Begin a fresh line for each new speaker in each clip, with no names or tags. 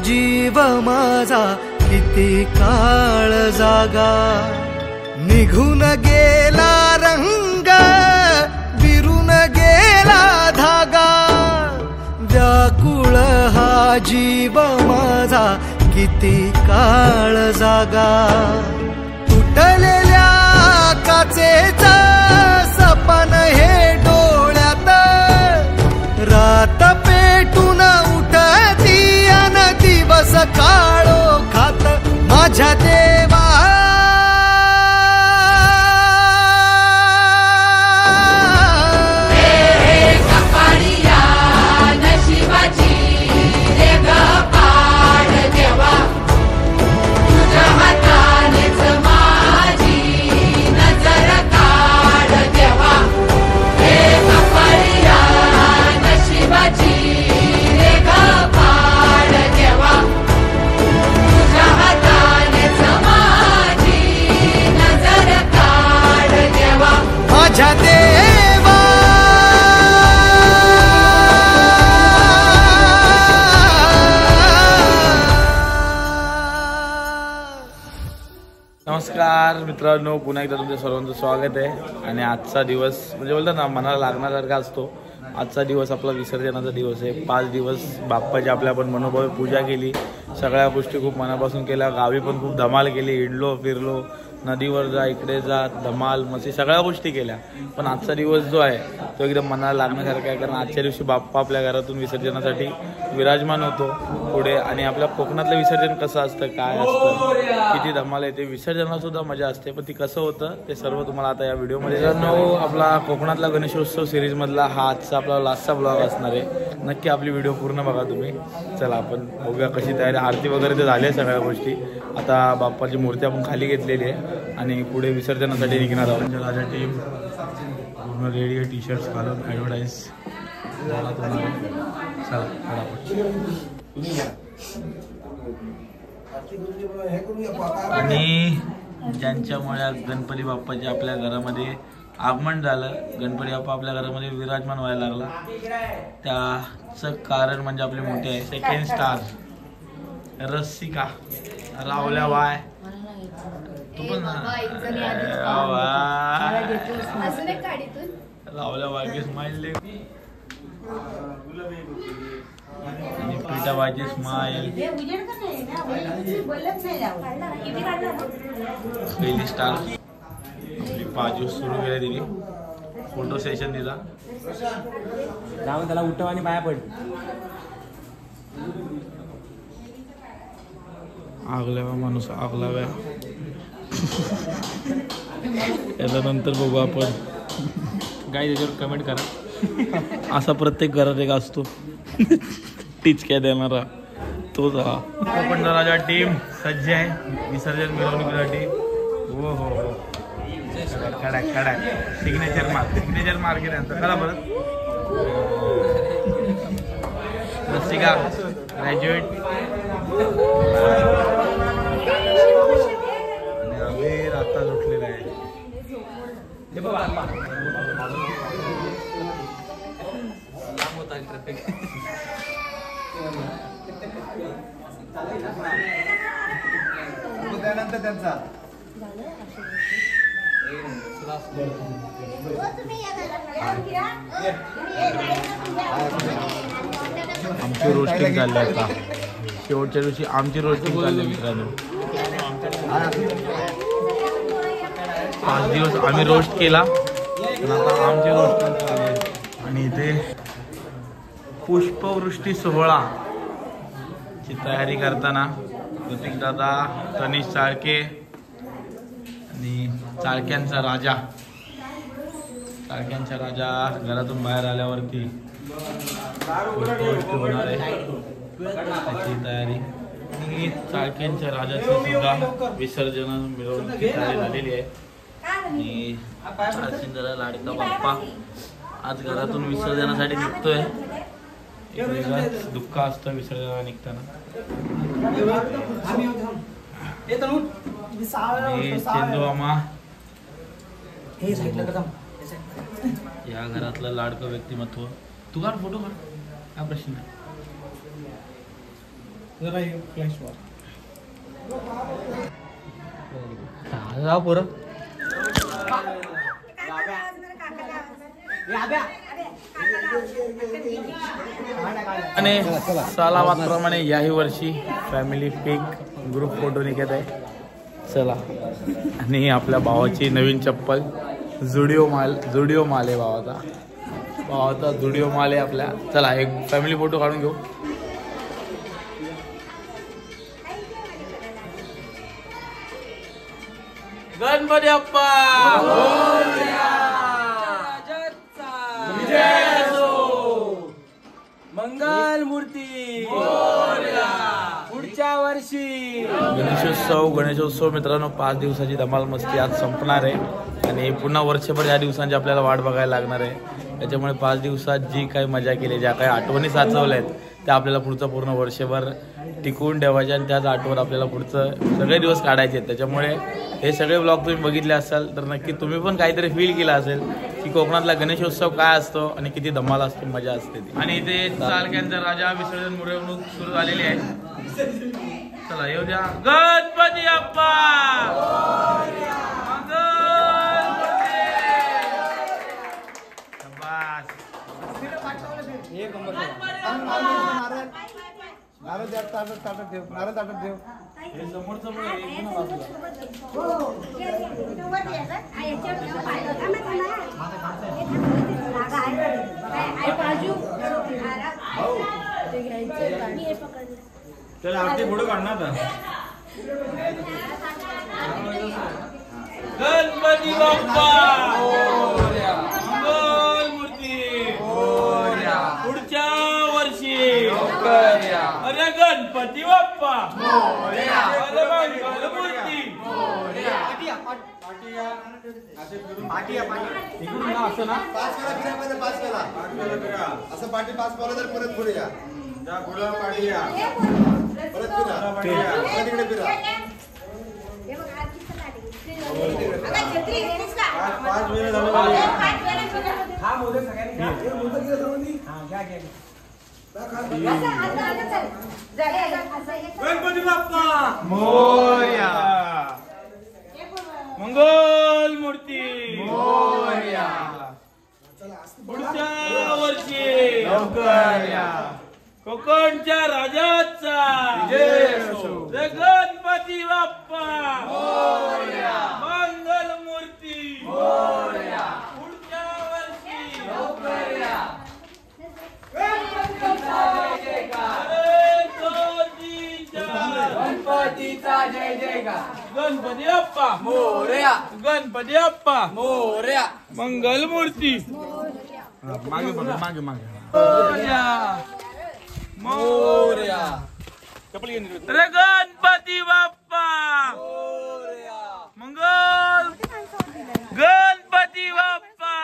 जीव माझा किती काळ जागा, निघून गेला रंग विरून गेला धागा, व्याकुळ हा जीव माझा किती काळ जागा, तुटलेल्या काचेचा सपन हे डोळ्यात, रात पेटून उठती अन दिवस काळो खात माझ्या देवा, माझ्या देवा.
नमस्कार मित्रांनो, पुन्हा एकदा तुमच्या सर्वांचं स्वागत आहे. आणि आजचा दिवस म्हणजे बोलतात ना मनाला लागण्यासारखा असतो. आजचा दिवस आपला विसर्जनाचा दिवस आहे. 5 दिवस बाप्पाची आपल्या आपण मनोभावे पूजा केली, सगळ्या गोष्टी खूप मनापासून केल्या, गावी पण खूप धमाल केली, हिंडलो फिरलो, नदीवर जा इकडे जा धमाल मस्ती सगळ्या गोष्टी केल्या. पण आजचा दिवस जो आहे तो एकदम मनाला लागण्यासारखा आहे, कारण आजच्या दिवशी बाप्पा आपल्या घरातून विसर्जनासाठी विराजमान होतो पुढे. आणि आपल्या कोकणातलं विसर्जन कसं असतं, काय असतं, किती धमाल आहे, ते विसर्जनाला सुद्धा मजा असते. पण ती कसं होतं ते सर्व तुम्हाला आता या व्हिडिओमध्ये. आपला कोकणातला गणेशोत्सव सिरीजमधला हा आजचा आपला लास्टचा ब्लॉग असणार आहे. नक्की आपली व्हिडिओ पूर्ण बघा तुम्ही. चला आपण बघूया कशी तयारी, आरती वगैरे तर झाली आहे सगळ्या गोष्टी. आता बाप्पाची मूर्ती आपण खाली घेतलेली आहे आणि पुढे विसर्जनासाठी निघणार आहोत. राजा टीम पूर्ण रेडी आहे, टी शर्ट्स घालून ॲडव्हर्टाईज झाला तुम्हाला. चला आणि ज्यांच्यामुळे गणपती बाप्पाचे आपल्या घरामध्ये आगमन झालं, गणपती बाप्पा आपल्या घरामध्ये विराजमान व्हायला लागला, त्याचं कारण म्हणजे आपले मोठे आहे सेकंड स्टार रसिका रावल्या वाय. तू पण रावल्या वाय स्माइल, प्रीताबाईची स्माइल, पहिली स्टार आपली पाजू सुरू केली दिली, फोटो सेशन दिला.
जाऊन त्याला उठव आणि पाया पड.
आगल्यावा माणूस आगलाव्या. त्याच्यानंतर बघू आपण
काय त्याच्यावर कमेंट करा.
असा प्रत्येक घरात एक असतो टिचक्या देणारा, तोच हा. कोकण राजा टीम सज्ज आहे विसर्जन मिरवणुकीसाठी. हो हो हो, कडा कडा सिग्नेचर मार्क केल्यानंतर करा बरं. रसिका ग्रॅज्युएट आणि अबीर आता उठलेला आहे.
त्यानंतर त्यांचा
आमची रोस्टिंग चालली आता. शेवटच्या दिवशी आमची रोस्टिंग चालली मित्रांनो. 5 दिवस आम्ही रोस्ट केला, पण आता आमची रोस्टिंग चालली. आणि इथे पुष्पवृष्टी सोहळा ची तयारी करताना प्रतीक दादा, तनिष चाळके आणि चाळक्यांचा राजा घरातून बाहेर आल्यावरती पुष्पवृष्टी होणार आहे त्याची तयारी. आणि चाळक्यांच्या राजाची सुद्धा विसर्जन मिरवणुकीची तयारी झालेली आहे. आणि चाळकेंचा लाडका बाप्पा आज घरातून विसर्जनासाठी निघतोय. एक वेगळंच दुःख असतं विसर्जनाला निघताना. चेंदू मामा या घरातलं लाडकं व्यक्तिमत्व. तू काढ फोटो काढ, हा प्रश्न आहे.
जरा फ्लॅश मार.
पुरं आणि सालावाप्रमाणे याही वर्षी फॅमिली पिक ग्रुप फोटो निघत आहे. चला. आणि आपल्या भावाची नवीन चप्पल जुडिओ माल आहे भावाचा जुडिओ माल आहे आपल्या. चला एक फॅमिली फोटो काढून घेऊ. गणपती बाप्पा
मंगल मूर्ती पुढच्या वर्षी.
गणेशोत्सव मित्रांनो 5 दिवसाची धमाल मस्ती आज संपणार आहे आणि पुन्हा वर्षभर या दिवसांची आपल्याला वाट बघायला लागणार आहे. त्याच्यामुळे 5 दिवसात जी काही मजा केली, ज्या काही आठवणी साचवल्या आहेत त्या आपल्याला पुढचं पूर्ण वर्षभर टिकवून ठेवायच्या आणि त्याच आठवण आपल्याला पुढचं सगळे दिवस काढायचे आहेत. त्याच्यामुळे हे सगळे ब्लॉग तुम्ही बघितले असाल तर नक्की तुम्ही पण काहीतरी फील केला असेल की कोकणातला गणेशोत्सव काय असतो आणि किती धमाल असते, मजा असते ती. आणि इथे चालक्यांचा राजा विसर्जन मिरवणूक सुरू झालेली आहे. चला येऊ द्या. गणपती बाप्पा
चला आपली फोटो काढणार ना.
गणपती बाप्पा मंगल मूर्ती पुढच्या वर्षी. अरे गणपती बाप्पा अरे मंगल मूर्ती.
असं ना
5 केला असं पाठी 5 पावलं तर परत पुढे या. पाठी या परत फिरा तिकडे फिरा.
गणपती बाप्पा मोरया. मंगल मूर्ती मोरया. पुढच्या वर्षी लवकर या. कोकणच्या राजाचा गणपती बाप्पा मंगल मूर्ती पुढच्या वर्षी लवकर या. गणपतीचा जय जयकार. गणपती बाप्पा मोरया. गणपती बाप्पा मोरया. मंगल मूर्ती मागे मागे मागे मोरया. अरे गणपती बाप्पा मंगल. गणपती बाप्पा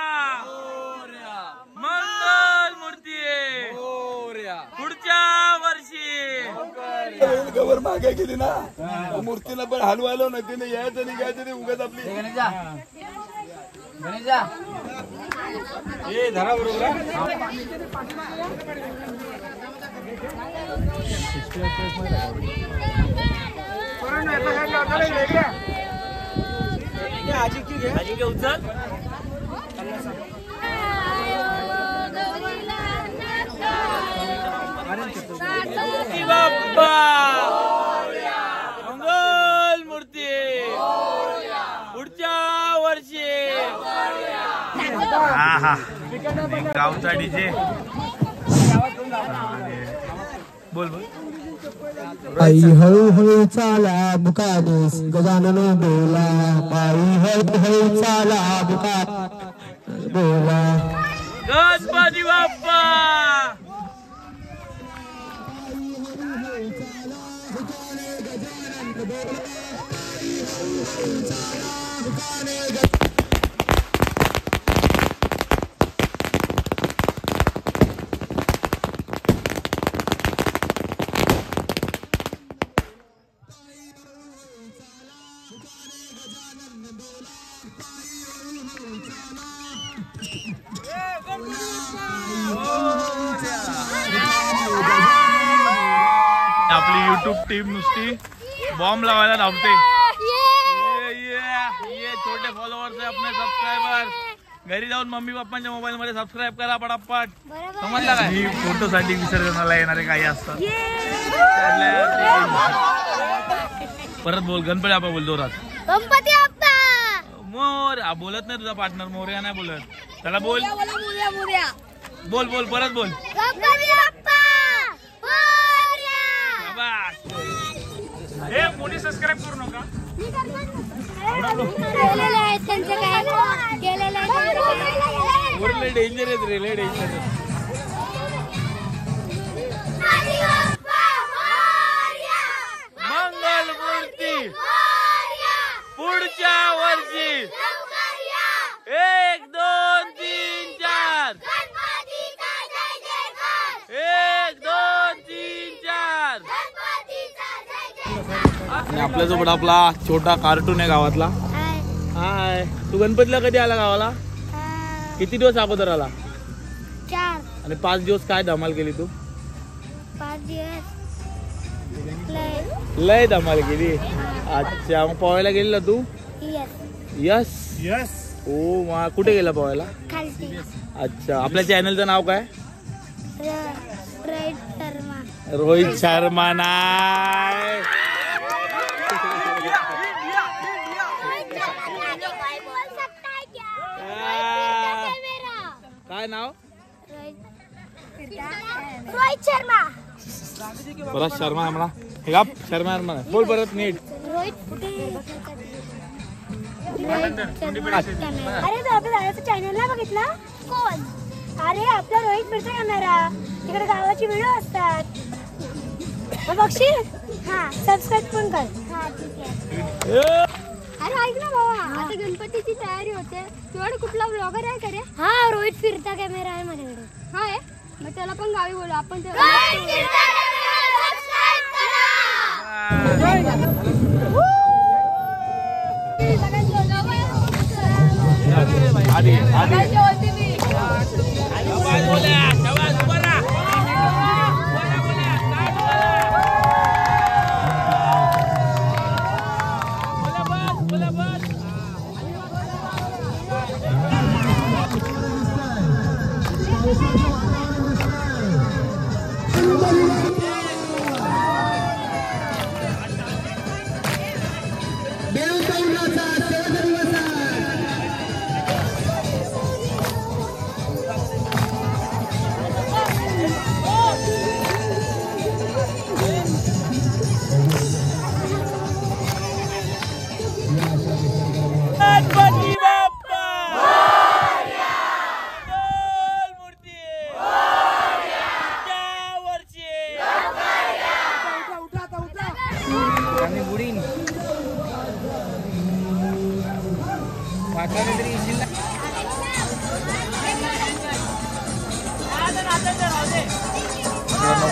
मंगल मूर्ती पुढच्या वर्षी.
गवर मागे गेली ना मूर्तीला पण हलवायला नक्की नाही यायचं नाही घ्यायचं नाही उगाच आपली.
धरा बरोबर.
बाप्पा मंगल मूर्ती पुढच्या वर्षी. गावचा डीजे बोल बोल.
आई हळूहळू चाला मुकानेस गजानन बोला. पायी हळूहळू चाला मुका बोला.
गणपती बाप्पा आपली युट्यूब टीम नुसती बॉम्ब लावायला धावते. ये छोटे फॉलोअर्स आहे आपले सबस्क्रायबर. घरी जाऊन मम्मी पप्पांच्या मोबाईल मध्ये सबस्क्राईब करा पटापट. समजला काय? ही फोटो साठी विसर्जनाला येणारे काही असतात. परत बोल गणपती बाप्पा बोल जोरात.
गणपती बाप्पा
मोर. बोलत नाही तुझा पार्टनर मोरया नाही बोलत. त्याला बोल बोल बोल परत बोल.
गणपती बाप्पा
हे कोणी सबस्क्राईब करू नका.
केलेलं आहे त्यांचं काय केलेलं आहे.
डेंजर आहेत रे लय डेंजर. मंगल मूर्ती पुढच्या वर्षी 1 2 3 4. 1 2 3 4. आणि आपल्यासोबत आपला छोटा कार्टून आहे गावातला. हाय. तू गणपतीला कधी आला गावाला? किती दिवस अगोदर आला?
4
आणि 5 दिवस काय धमाल केली तू?
5 दिवस
लय धमाल केली. अच्छा मग पोहायला गेलेला तू? Yes yes. ओ मग कुठे गेला पोहायला?
खालती.
अच्छा आपल्या चॅनलचं नाव काय?
रोहित शर्मा.
रोहित शर्मा नाय. काय नाव?
रोहित शर्मा.
परत शर्मा म्हणा. हे का शर्मा म्हणा. बोल परत नीट.
रोहित अरे तो आपल्या दादाचा चॅनल ना बघितला? कोण? अरे आपला रोहित फिरता कॅमेरा. तिकडे गावाची व्हिडिओ असतात बघशील. हा सबस्क्राईब पण कर. हा ठीक आहे. अरे ऐक ना बाबा आता गणपतीची तयारी होते. तुझ्याकडे कुठला ब्लॉगर आहे का रे? हा रोहित फिरता कॅमेरा आहे माझ्याकडे. हा आहे मग त्याला पण गावी बोलू आपण.
आधी आधी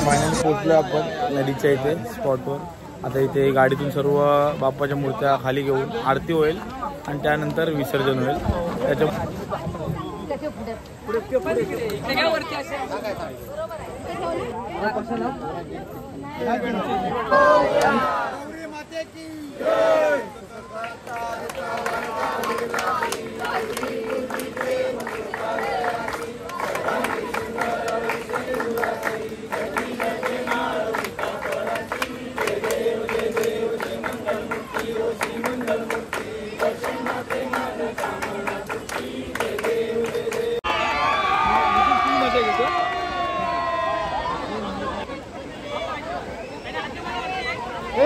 फायनली पोहोचलो आपण नदीच्या इथे स्पॉटवर. आता इथे गाडीतून सर्व बाप्पाच्या मूर्त्या खाली घेऊन आरती होईल आणि त्यानंतर विसर्जन होईल. त्याच्या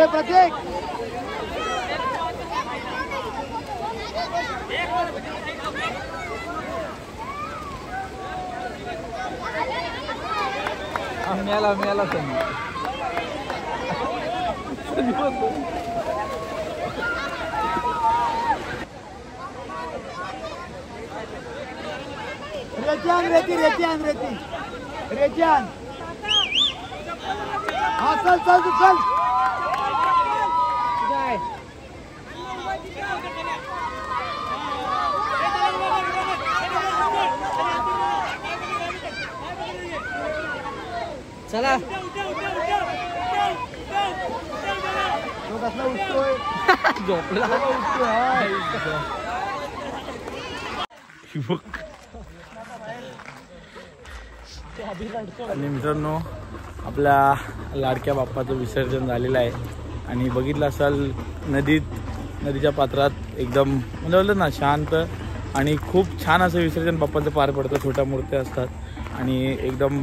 प्रत्येक
मेला मेला
रेत्यान हा चल चल तू चल. चला कसला उठतोय
झोपला
आणि मित्रांनो आपल्या लाडक्या बाप्पाचं विसर्जन झालेलं आहे आणि बघितलं असाल नदीच्या पात्रात एकदम म्हणजे बोललं ना शांत आणि खूप छान असं विसर्जन बाप्पाचं पार पडतं. छोट्या मूर्त्या असतात आणि एकदम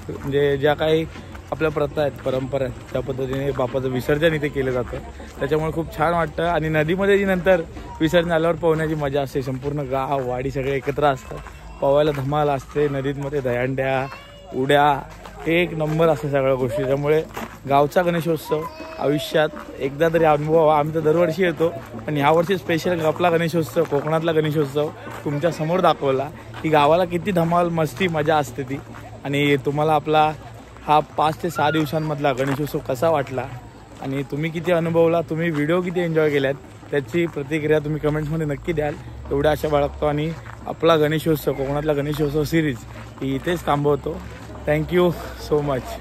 म्हणजे ज्या काही आपल्या प्रथा आहेत परंपरा आहेत त्या पद्धतीने बाप्पाचं विसर्जन इथे केलं जातं. त्याच्यामुळे खूप छान वाटतं आणि नदीमध्ये जी नंतर विसर्जन झाल्यावर पोहण्याची मजा असते. संपूर्ण गाव वाडी सगळे एकत्र असतात, पोहायला धमाल असते. नदीमध्ये दहीहंड्या उड्या एक नंबर असते सगळ्या गोष्टी. त्यामुळे गावचा गणेशोत्सव आयुष्यात एकदा तरी अनुभव. आम्ही तर दरवर्षी येतो पण यावर्षी स्पेशल आपला गणेशोत्सव कोकणातला गणेशोत्सव तुमच्या समोर दाखवला की गावाला किती धमाल मस्ती मजा असते ती. आणि तुम्हाला आपला हा 5 ते 6 दिवसांमधला गणेशोत्सव कसा वाटला आणि तुम्ही किती अनुभवला, तुम्ही व्हिडिओ किती एन्जॉय केल्यात त्याची प्रतिक्रिया तुम्ही कमेंट्समध्ये नक्की द्याल. एवढ्या आशा बाळगतो आणि आपला गणेशोत्सव कोकणातला गणेशोत्सव सिरीज ही इथेच थांबवतो. Thank you so much.